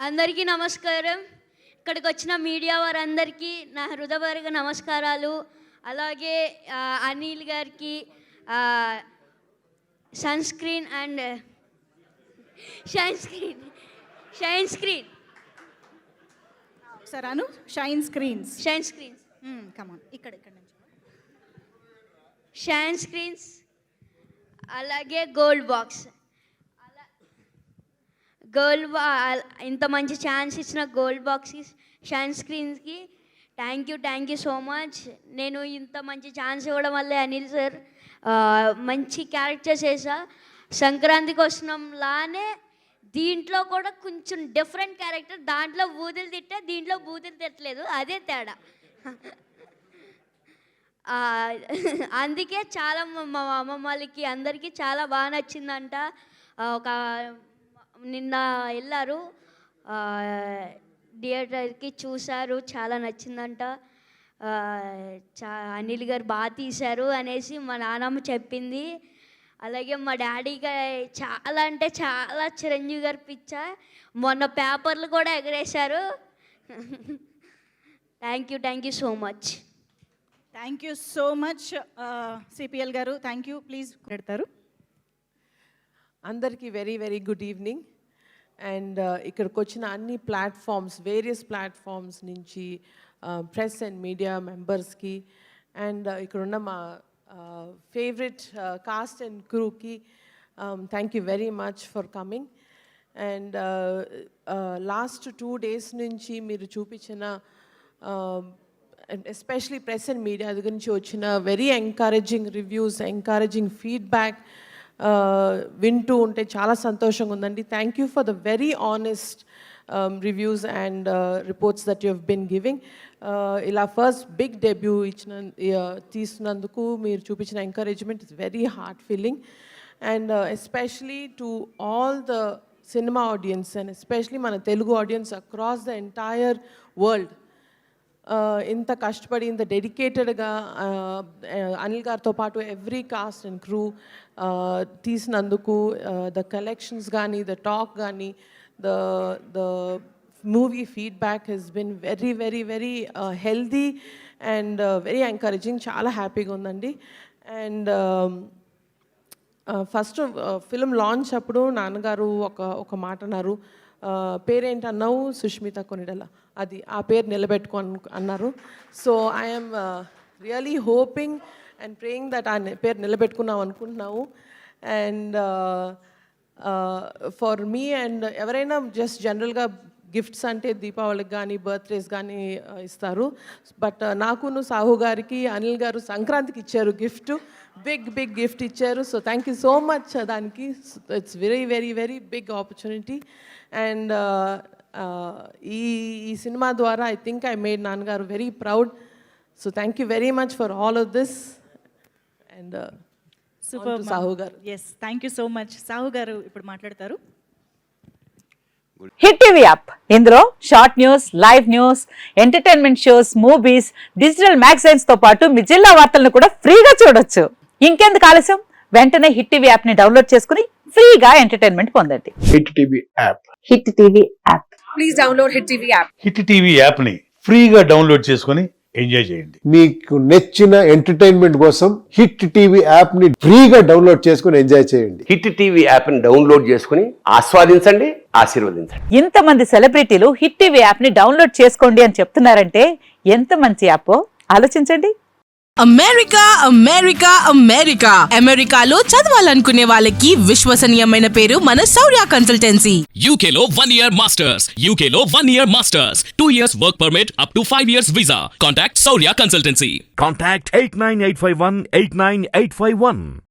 అందరికీ నమస్కారం. ఇక్కడికి వచ్చిన మీడియా వారందరికీ నా హృదయపూర్వక నమస్కారాలు. అలాగే అనిల్ గారికి షైన్ స్క్రీన్ సరాను షైన్ స్క్రీన్స్ కమాన్ ఇక్కడ నుంచి షైన్ స్క్రీన్స్ అలాగే గోల్డ్ బాక్స్ ఇంత మంచి ఛాన్స్ ఇచ్చిన గోల్డ్ బాక్స్కి షైన్ స్క్రీన్స్కి థ్యాంక్ యూ సో మచ్. నేను ఇంత మంచి ఛాన్స్ ఇవ్వడం వల్లే అనిల్ సార్ మంచి క్యారెక్టర్స్ వేసా. సంక్రాంతికి వస్తున్నాంలానే దీంట్లో కూడా కొంచెం డిఫరెంట్ క్యారెక్టర్. దాంట్లో బూతులు తిట్టా, దీంట్లో బూతులు తిట్టలేదు, అదే తేడా. అందుకే చాలా మా అమ్మమ్మలకి అందరికీ చాలా బాగా నచ్చిందంట. ఒక నిన్న వెళ్ళారు థియేటర్కి, చూశారు, చాలా నచ్చిందంట. అనిల్ గారు బాగా తీశారు అనేసి మా నాన్నమ్మ చెప్పింది. అలాగే మా డాడీగా చాలా అంటే చాలా చిరంజీవి గారు పిచ్చ. మొన్న పేపర్లు కూడా ఎగరేశారు. Thank you so much. Thank you so much CPL గారు. Thank you. ప్లీజ్ పెడతారు. అందరికీ very very good evening. And ఇక్కడికి వచ్చిన అన్ని ప్లాట్ఫామ్స్, వేరియస్ ప్లాట్ఫామ్స్ నుంచి ప్రెస్ అండ్ మీడియా మెంబర్స్కి అండ్ ఇక్కడున్న మా ఫేవరెట్ కాస్ట్ అండ్ క్రూకి thank you very much for coming. And last 2 days నుంచి మీరు చూపించిన ఎస్పెషలీ ప్రెస్ అండ్ మీడియా గురించి వచ్చిన very encouraging reviews, encouraging feedback వింటూ ఉంటే చాలా సంతోషంగా ఉందండి. Thank you for the very honest reviews and reports that you have been giving. ఇలా ఫస్ట్ బిగ్ డెబ్యూ తీసినందుకు మీరు చూపించిన encouragement is very heart feeling. And especially to all the cinema audience and especially మన Telugu audience across the entire world, ఇంత కష్టపడి ఇంత డెడికేటెడ్గా అనిల్ గారితో పాటు ఎవ్రీ కాస్ట్ అండ్ క్రూ తీసినందుకు ద కలెక్షన్స్ కానీ, ద టాక్ కానీ, the movie feedback has been very very very healthy and very encouraging. చాలా హ్యాపీగా ఉందండి. అండ్ ఫస్ట్ ఫిల్మ్ లాంచ్ అప్పుడు నాన్నగారు ఒక మాట అన్నారు, పేరేంటన్నావు, సుష్మిత కొనిడల, అది ఆ పేరు నిలబెట్టుకో అన్నారు. So I'm really hoping and praying that ఆ పేరు నిలబెట్టుకున్నాం అనుకుంటున్నాము. అండ్ ఫర్ మీ అండ్ ఎవరైనా జస్ట్ జనరల్గా గిఫ్ట్స్ అంటే దీపావళికి కానీ బర్త్డేస్ కానీ ఇస్తారు. బట్ నాకును సాహు గారికి అనిల్ గారు సంక్రాంతికి ఇచ్చారు గిఫ్ట్, బిగ్ గిఫ్ట్ ఇచ్చారు. So thank you so much దానికి. It's very very very big opportunity. And ఈ సినిమా ద్వారా ఐ థింక్ ఐ మేడ్ నాన్నగారు very proud. So thank you very much for all of this. And super Sahu గారు. Yes, thank you so much. Sahu గారు ఇప్పుడు మాట్లాడతారు. Hit TV app, ఇందులో short news, live news, entertainment shows, movies, digital magazines తో పాటు మీ జిల్లా వార్తలను కూడా ఫ్రీగా చూడొచ్చు. ఇంకెందుకు ఆలస్యం, వెంటనే హిట్ టీవీ యాప్ ని డౌన్లోడ్ చేసుకుని ఫ్రీగా ఎంటర్టైన్మెంట్ పొందండి. Hit TV app. Hit TV app. Please download hit TV app. Hit TV app ని ఫ్రీగా డౌన్లోడ్ చేసుకుని ఎంజాయ్ చేయండి. మీకు నచ్చిన ఎంటర్టైన్మెంట్ కోసం హిట్ టీవీ యాప్ ని ఫ్రీగా డౌన్లోడ్ చేసుకుని ఎంజాయ్ చేయండి. హిట్ టీవీ యాప్ ని డౌన్లోడ్ చేసుకుని ఆస్వాదించండి, ఆశీర్వదించండి. ఇంతమంది సెలబ్రిటీలు హిట్ టీవీ యాప్ ని డౌన్లోడ్ చేసుకోండి అని చెప్తున్నారంటే ఎంత మంచి యాప్ ఆలోచించండి. అమెరికాలో చదవాలనుకునే వాళ్ళకి విశ్వసనీయమైన పేరు మన శౌర్య కన్సల్టెన్సీ. UK లో 1 year masters, UK లో 1 year masters, 2 years work permit up to 5 years visa. Contact Saurya Consultancy. Contact 89851 89851.